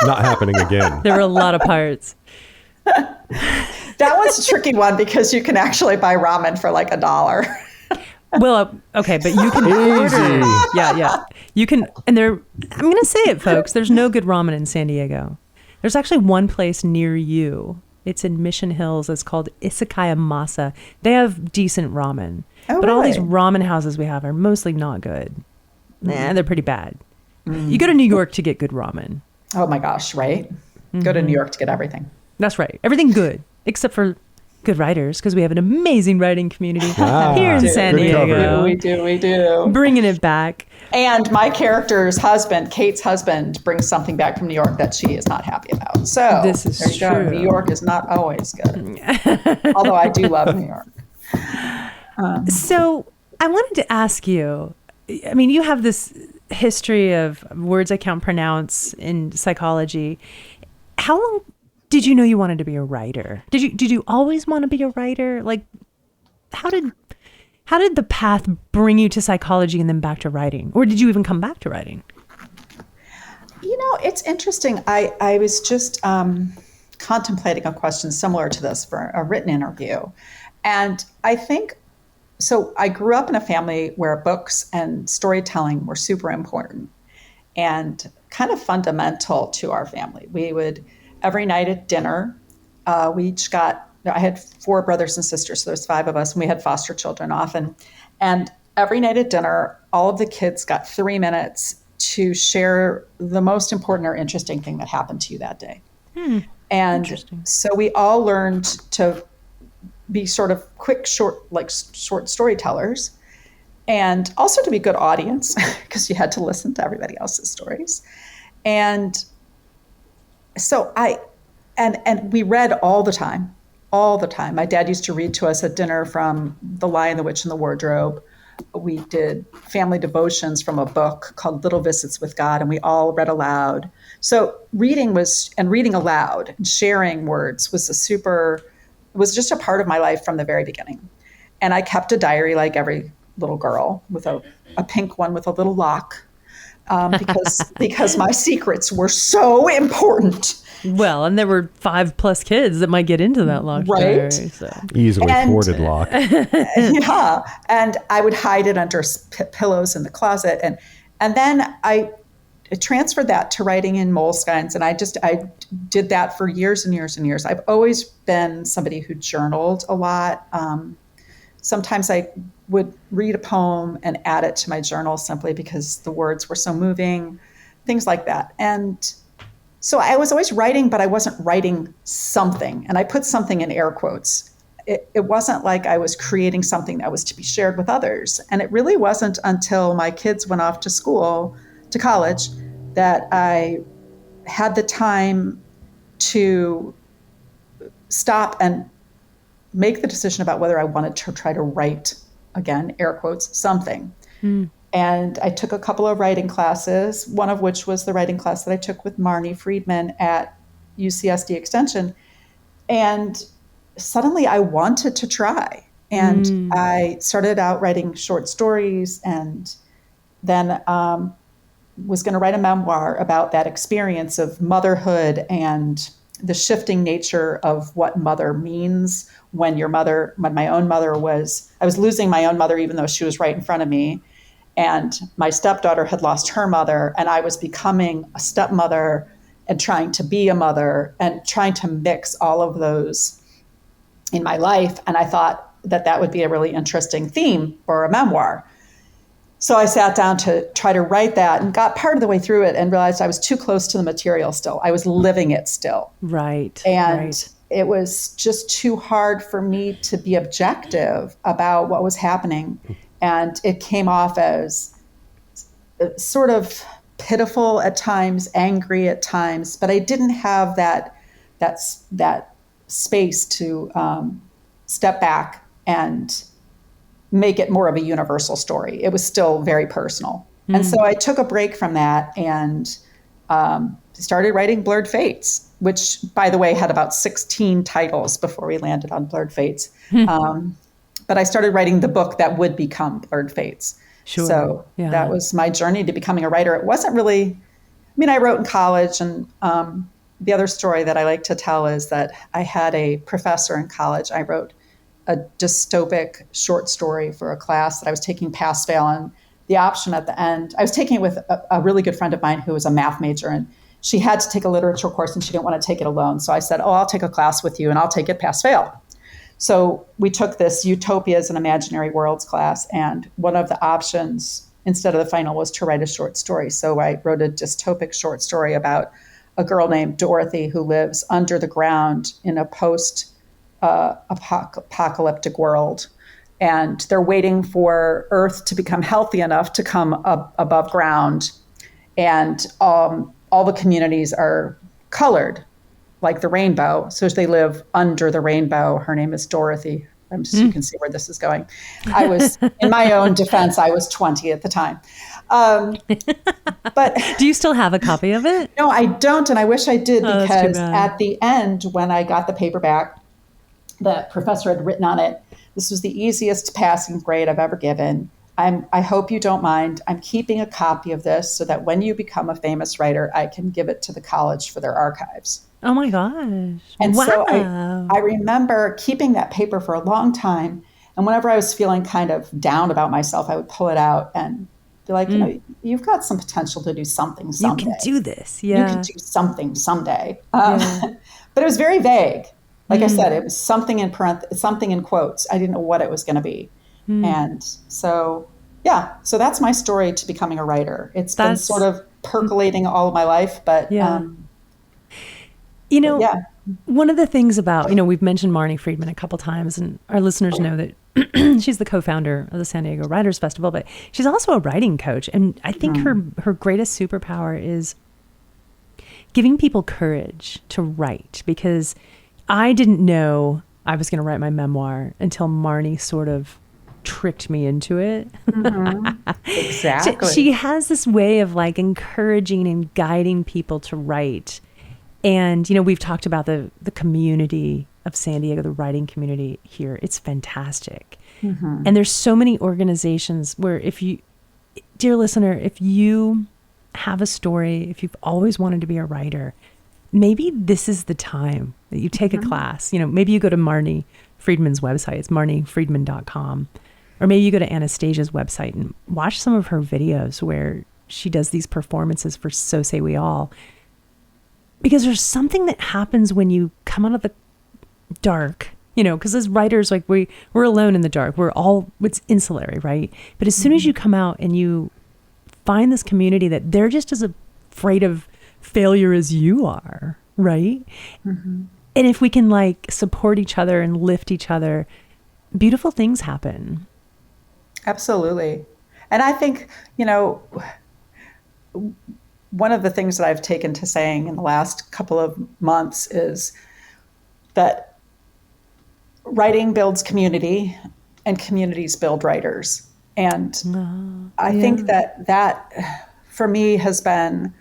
not happening again.
there were a lot of parts.
That was a tricky one because you can actually buy ramen for like $1.
Well, okay, but you can order. Yeah. You can, and I'm going to say it, folks. There's no good ramen in San Diego. There's actually one place near you. It's in Mission Hills. It's called Isakaya Masa. They have decent ramen.
Oh,
but all these
really?
ramen houses we have are mostly not good. Nah, they're pretty bad. You go to New York to get good ramen.
Oh my gosh, right? Go to New York to get everything.
That's right. Everything good, except for good writers, because we have an amazing writing community here in San
good cover.
Diego.
We do.
Bringing it back.
And my character's husband, Kate's husband, brings something back from New York that she is not happy about. So
This is
there you go.
true.
New York is not always good. Although I do love New York.
So I wanted to ask you, I mean, you have this history of words I can't pronounce in psychology. How long did you know you wanted to be a writer? Did you always want to be a writer? Like, how did the path bring you to psychology and then back to writing? Or did you even come back to writing?
It's interesting. I was just contemplating a question similar to this for a written interview. And I think, so I grew up in a family where books and storytelling were super important and kind of fundamental to our family. We would, every night at dinner, I had 4 brothers and sisters, so there's 5 of us, and we had foster children often. And every night at dinner, all of the kids got 3 minutes to share the most important or interesting thing that happened to you that day. And so we all learned to be sort of quick, short storytellers, and also to be good audience because you had to listen to everybody else's stories. And so and we read all the time. My dad used to read to us at dinner from The Lion, the Witch, and the Wardrobe. We did family devotions from a book called Little Visits with God, and we all read aloud. So reading aloud and sharing words was just a part of my life from the very beginning. And I kept a diary like every little girl with a pink one with a little lock, because my secrets were so important.
Well, and there were 5+ kids that might get into that locked
Right.
door. So.
Easily thwarted lock.
Yeah. And I would hide it under pillows in the closet. And then I transferred that to writing in Moleskines. And I did that for years and years and years. I've always been somebody who journaled a lot. Sometimes I would read a poem and add it to my journal simply because the words were so moving, things like that. And so I was always writing, but I wasn't writing something. And I put something in air quotes. It wasn't like I was creating something that was to be shared with others. And it really wasn't until my kids went off to college, that I had the time to stop and make the decision about whether I wanted to try to write, again, air quotes, something. And I took a couple of writing classes, one of which was the writing class that I took with Marnie Friedman at UCSD Extension. And suddenly I wanted to try. And I started out writing short stories, and then was going to write a memoir about that experience of motherhood and the shifting nature of what mother means when my own mother I was losing my own mother, even though she was right in front of me. And my stepdaughter had lost her mother, and I was becoming a stepmother and trying to be a mother and trying to mix all of those in my life. And I thought that would be a really interesting theme for a memoir. So I sat down to try to write that and got part of the way through it and realized I was too close to the material still. I was living it still.
Right.
And it was just too hard for me to be objective about what was happening. And it came off as sort of pitiful at times, angry at times, but I didn't have that space to step back and make it more of a universal story. It was still very personal. And so I took a break from that and started writing Blurred Fates, which, by the way, had about 16 titles before we landed on Blurred Fates. But I started writing the book that would become Blurred Fates.
Sure.
So that was my journey to becoming a writer. It wasn't really, I wrote in college, and the other story that I like to tell is that I had a professor in college. I wrote a dystopic short story for a class that I was taking pass-fail, and the option at the end, I was taking it with a really good friend of mine who was a math major, and she had to take a literature course and she didn't want to take it alone. So I said, I'll take a class with you and I'll take it pass-fail. So we took this Utopias and Imaginary Worlds class, and one of the options instead of the final was to write a short story. So I wrote a dystopic short story about a girl named Dorothy who lives under the ground in a post-apocalyptic world. And they're waiting for Earth to become healthy enough to come up above ground. And all the communities are colored like the rainbow. So they live under the rainbow. Her name is Dorothy. You can see where this is going. I was, in my own defense, I was 20 at the time. But
do you still have a copy of it?
No, I don't. And I wish I did, because
bad.
at the end, when I got the paperback, the professor had written on it, "This was the easiest passing grade I've ever given. I hope you don't mind. I'm keeping a copy of this so that when you become a famous writer, I can give it to the college for their archives."
Oh my gosh.
And
wow.
so I remember keeping that paper for a long time. And whenever I was feeling kind of down about myself, I would pull it out and be like, you've got some potential to do something someday.
You can do this. Yeah.
You can do something someday. But it was very vague. Like I said, it was something in something in quotes. I didn't know what it was going to be. And so, so that's my story to becoming a writer. It's been sort of percolating all of my life, but
one of the things about, we've mentioned Marnie Friedman a couple times, and our listeners know that she's the co-founder of the San Diego Writers Festival, but she's also a writing coach. And I think her greatest superpower is giving people courage to write, because I didn't know I was going to write my memoir until Marnie sort of tricked me into it.
Exactly.
She has this way of like encouraging and guiding people to write. And, we've talked about the community of San Diego, the writing community here. It's fantastic. Mm-hmm. And there's so many organizations where dear listener, if you have a story, if you've always wanted to be a writer, maybe this is the time that you take a class. Maybe you go to Marnie Friedman's website. It's marniefriedman.com. Or maybe you go to Anastasia's website and watch some of her videos where she does these performances for So Say We All. Because there's something that happens when you come out of the dark, because as writers, like we're alone in the dark. It's insulary, right? But as soon as you come out and you find this community that they're just as afraid of failure as you are, right? Mm-hmm. And if we can support each other and lift each other, beautiful things happen.
Absolutely. And I think, one of the things that I've taken to saying in the last couple of months is that writing builds community and communities build writers. And I think that for me has been,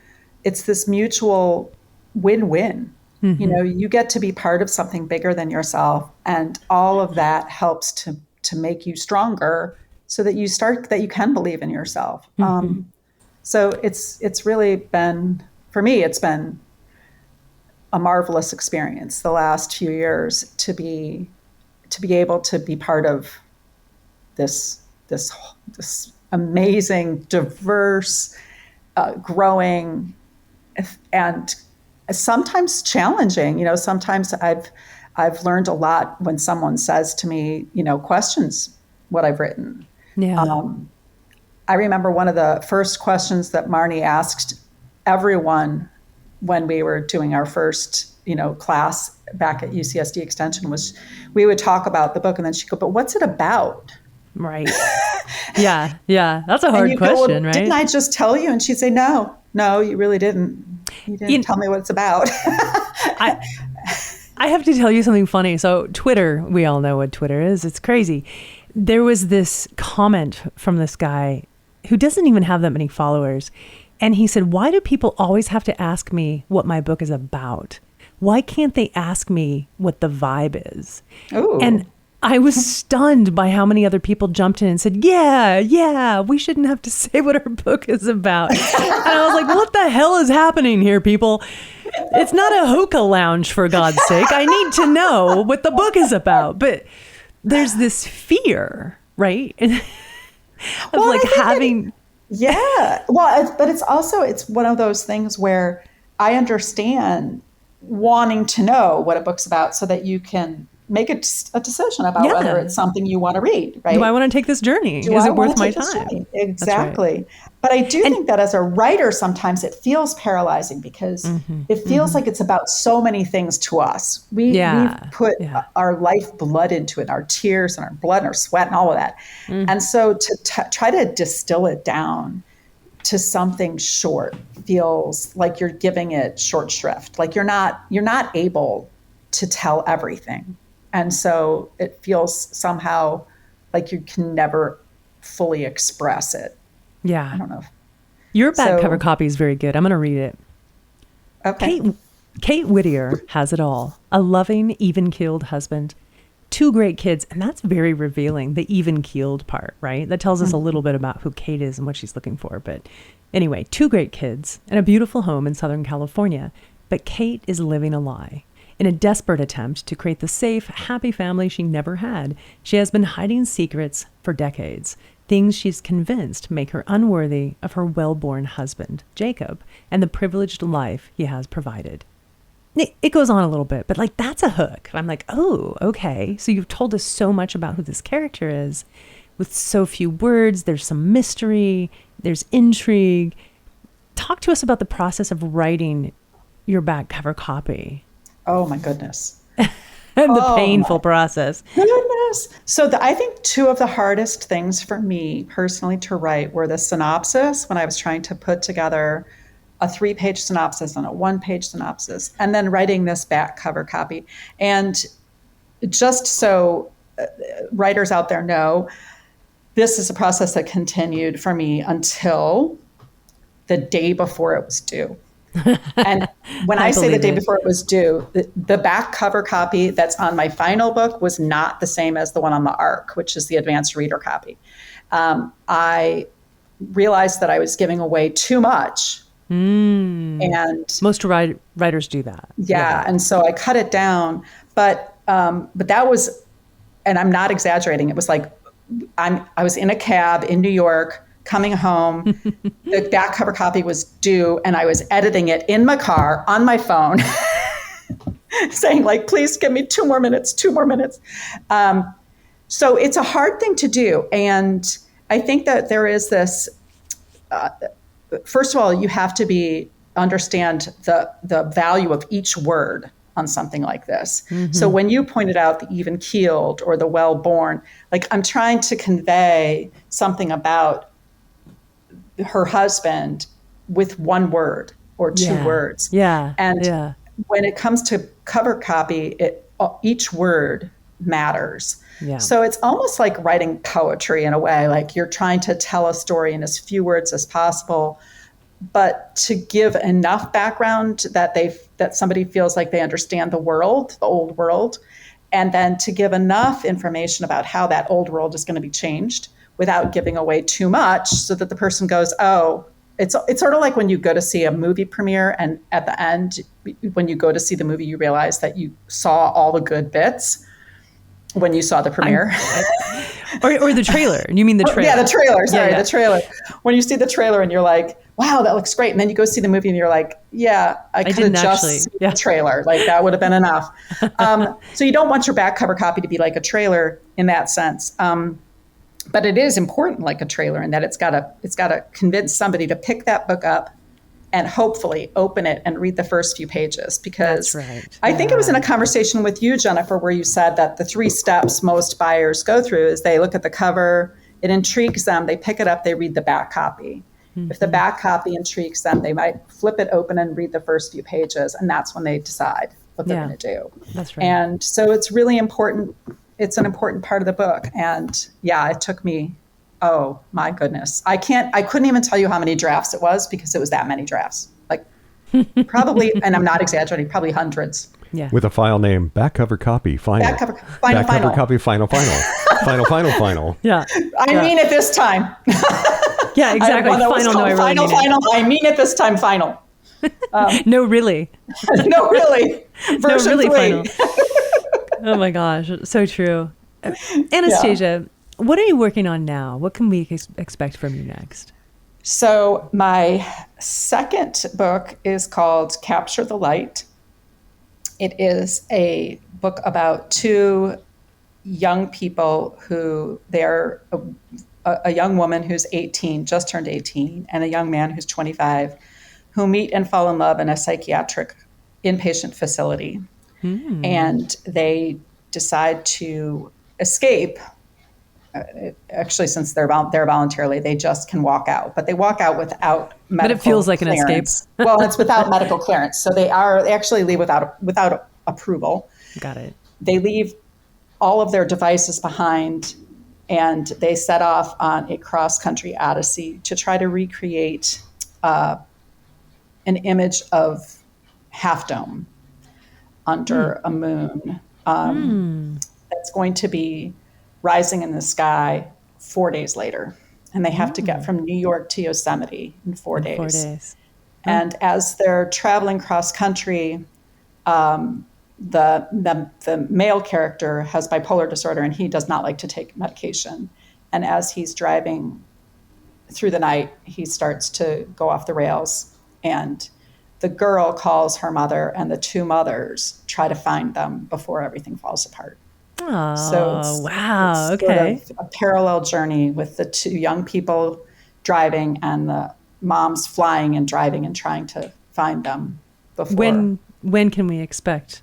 it's this mutual win-win. Mm-hmm. You get to be part of something bigger than yourself, and all of that helps to make you stronger so that you can believe in yourself. Mm-hmm. So it's really been, for me, it's been a marvelous experience the last few years to be able to be part of this amazing, diverse, growing, and sometimes challenging. Sometimes I've learned a lot when someone says to me, questions what I've written. Yeah. I remember one of the first questions that Marnie asked everyone when we were doing our first, class back at UCSD Extension was, we would talk about the book and then she'd go, but what's it about?
Right. Yeah. That's a hard question, right?
Didn't I just tell you? And she'd say, no, you really didn't. You didn't tell me what it's about.
I have to tell you something funny. So Twitter, we all know what Twitter is. It's crazy. There was this comment from this guy who doesn't even have that many followers. And he said, why do people always have to ask me what my book is about? Why can't they ask me what the vibe is? Ooh. And I was stunned by how many other people jumped in and said, yeah, we shouldn't have to say what our book is about. And I was like, what the hell is happening here, people? It's not a hookah lounge, for God's sake. I need to know what the book is about. But there's this fear, right? Of having...
Yeah. Well, but it's one of those things where I understand wanting to know what a book's about so that you can make a decision about whether it's something you want to read, right?
Do I want to take this journey? Is it worth my time?
Exactly. Right. But I do think that as a writer, sometimes it feels paralyzing because it feels like it's about so many things to us. We've put our life blood into it, our tears and our blood and our sweat and all of that. And so to try to distill it down to something short feels like you're giving it short shrift. Like you're not able to tell everything. And so it feels somehow like you can never fully express it.
Yeah.
I don't know.
Your back cover copy is very good. I'm going to read it.
Okay.
Kate Whittier has it all. A loving, even-keeled husband, 2 great kids. And that's very revealing, the even-keeled part, right? That tells us a little bit about who Kate is and what she's looking for. But anyway, 2 great kids and a beautiful home in Southern California. But Kate is living a lie. In a desperate attempt to create the safe, happy family she never had, she has been hiding secrets for decades, things she's convinced make her unworthy of her well-born husband, Jacob, and the privileged life he has provided. It goes on a little bit, but that's a hook. I'm like, oh, okay. So you've told us so much about who this character is with so few words. There's some mystery. There's intrigue. Talk to us about the process of writing your back cover copy.
Oh my goodness.
And the painful process.
Goodness. So I think 2 of the hardest things for me personally to write were the synopsis, when I was trying to put together a 3-page synopsis and a 1-page synopsis, and then writing this back cover copy. And just so writers out there know, this is a process that continued for me until the day before it was due. And when I say the
believe
day
it.
before it was due, the back cover copy that's on my final book was not the same as the one on the ARC, which is the advanced reader copy. I realized that I was giving away too much. And
Most writers do that.
yeah, and so I cut it down. But that was, and I'm not exaggerating. It was like I was in a cab in New York, coming home. The back cover copy was due, and I was editing it in my car on my phone, saying like, "Please give me 2 more minutes, 2 more minutes." So it's a hard thing to do, and I think that there is this. First of all, you have to understand the value of each word on something like this. So when you pointed out the even keeled or the well born, like I'm trying to convey something about her husband with 1 word or 2 words.
Yeah.
And when it comes to cover copy, each word matters.
Yeah.
So it's almost like writing poetry in a way, like you're trying to tell a story in as few words as possible, but to give enough background that somebody feels like they understand the world, the old world, and then to give enough information about how that old world is going to be changed without giving away too much, so that the person goes, oh, it's sort of like when you go to see a movie premiere, and at the end, when you go to see the movie, you realize that you saw all the good bits when you saw the premiere.
Or the trailer. You mean the trailer?
Yeah, the trailer. Sorry,
Yeah.
the trailer. When you see the trailer and you're like, wow, that looks great. And then you go see the movie and you're like, yeah, I could have just seen the trailer. Like that would have been enough. So you don't want your back cover copy to be like a trailer in that sense. But it is important like a trailer in that it's got to convince somebody to pick that book up and hopefully open it and read the first few pages, because I think it was in a conversation with you, Jennifer, where you said that the 3 steps most buyers go through is they look at the cover, it intrigues them, they pick it up, they read the back copy. If the back copy intrigues them, they might flip it open and read the first few pages, and that's when they decide what they're going to do.
That's right.
And so it's really important. It's an important part of the book. And yeah, it took me, oh my goodness. I couldn't even tell you how many drafts it was, because it was that many drafts. Like probably, and I'm not exaggerating, probably hundreds.
Yeah.
With a file name, back cover copy, final.
Back cover, final,
back cover copy, final. Final.
Yeah.
I mean it this time.
Yeah, exactly. Final, no, I really mean
final. I mean it this time, final.
No, really.
No, really. Version 3.
Final. Oh my gosh, so true. Anastasia, what are you working on now? What can we expect from you next?
So my second book is called Capture the Light. It is a book about 2 young people who they're a young woman who's 18, just turned 18, and a young man who's 25, who meet and fall in love in a psychiatric inpatient facility. And they decide to escape. Actually, since they're voluntarily, they just can walk out, but they walk out without medical clearance.
But it feels like an escape.
Well, it's without medical clearance. So they actually leave without approval.
Got it.
They leave all of their devices behind, and they set off on a cross-country odyssey to try to recreate an image of Half Dome under a moon that's going to be rising in the sky 4 days later. And they have to get from New York to Yosemite in 4 days.
4 days.
And as they're traveling cross-country, the male character has bipolar disorder, and he does not like to take medication. And as he's driving through the night, he starts to go off the rails. And the girl calls her mother, and the 2 mothers try to find them before everything falls apart.
Oh,
So
wow.
it's
Okay.
sort of a parallel journey with the 2 young people driving and the moms flying and driving and trying to find them before.
When can we expect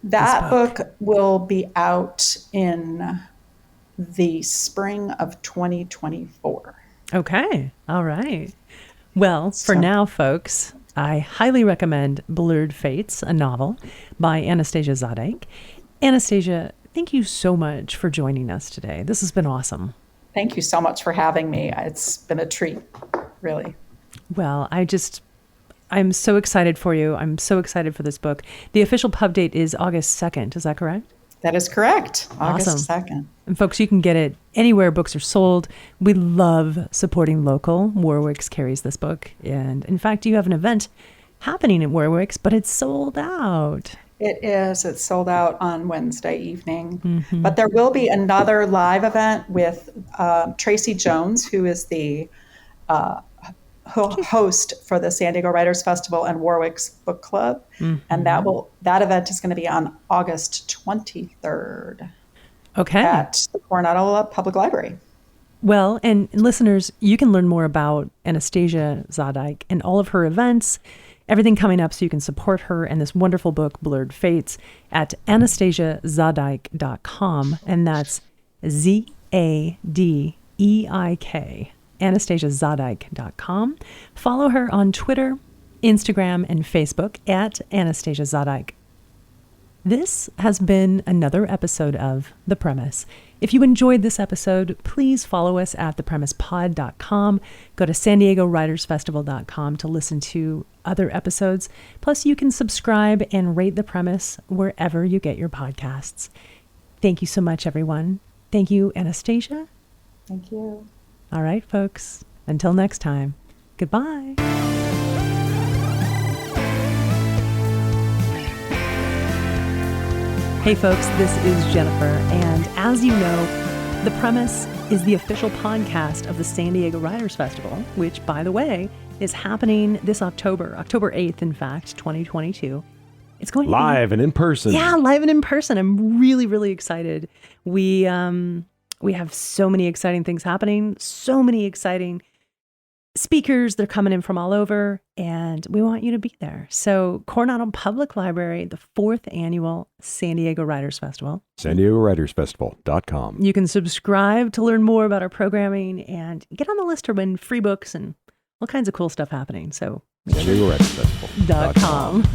That book will be out in the spring of 2024.
Okay. All right. Well, for now, folks, I highly recommend Blurred Fates, a novel by Anastasia Zadeik. Anastasia, thank you so much for joining us today. This has been awesome.
Thank you so much for having me. It's been a treat, really.
Well, I'm so excited for you. I'm so excited for this book. The official pub date is August 2nd. Is that correct?
That is correct.
Awesome.
August 2nd.
And folks, you can get it anywhere books are sold. We love supporting local. Warwick's carries this book. And in fact, you have an event happening at Warwick's, but it's sold out.
It is. It's sold out on Wednesday evening. But there will be another live event with Tracy Jones, who is the host for the San Diego Writers Festival and Warwick's Book Club. And that event is going to be on August 23rd.
Okay.
At the Coronado Public Library.
Well, and listeners, you can learn more about Anastasia Zadeik and all of her events, everything coming up, so you can support her and this wonderful book, Blurred Fates, at anastasiazadeik.com. And that's Zadeik, anastasiazadeik.com. Follow her on Twitter, Instagram, and Facebook at Anastasia Zadeik. This has been another episode of The Premise. If you enjoyed this episode, please follow us at thepremisepod.com. Go to sandiegowritersfestival.com to listen to other episodes. Plus, you can subscribe and rate The Premise wherever you get your podcasts. Thank you so much, everyone. Thank you, Anastasia.
Thank you.
All right, folks. Until next time, goodbye. Hey folks, this is Jennifer, and as you know, The Premise is the official podcast of the San Diego Writers Festival, which, by the way, is happening this October 8th, in fact, 2022. It's going
live and in person.
Yeah, live and in person. I'm really, really excited. We have so many exciting things happening, so many exciting speakers. They're coming in from all over, and we want you to be there. So Coronado Public Library, the 4th annual San Diego Writers Festival.
SanDiegoWritersFestival.com.
You can subscribe to learn more about our programming and get on the list to win free books and all kinds of cool stuff happening. So
SanDiegoWritersFestival.com.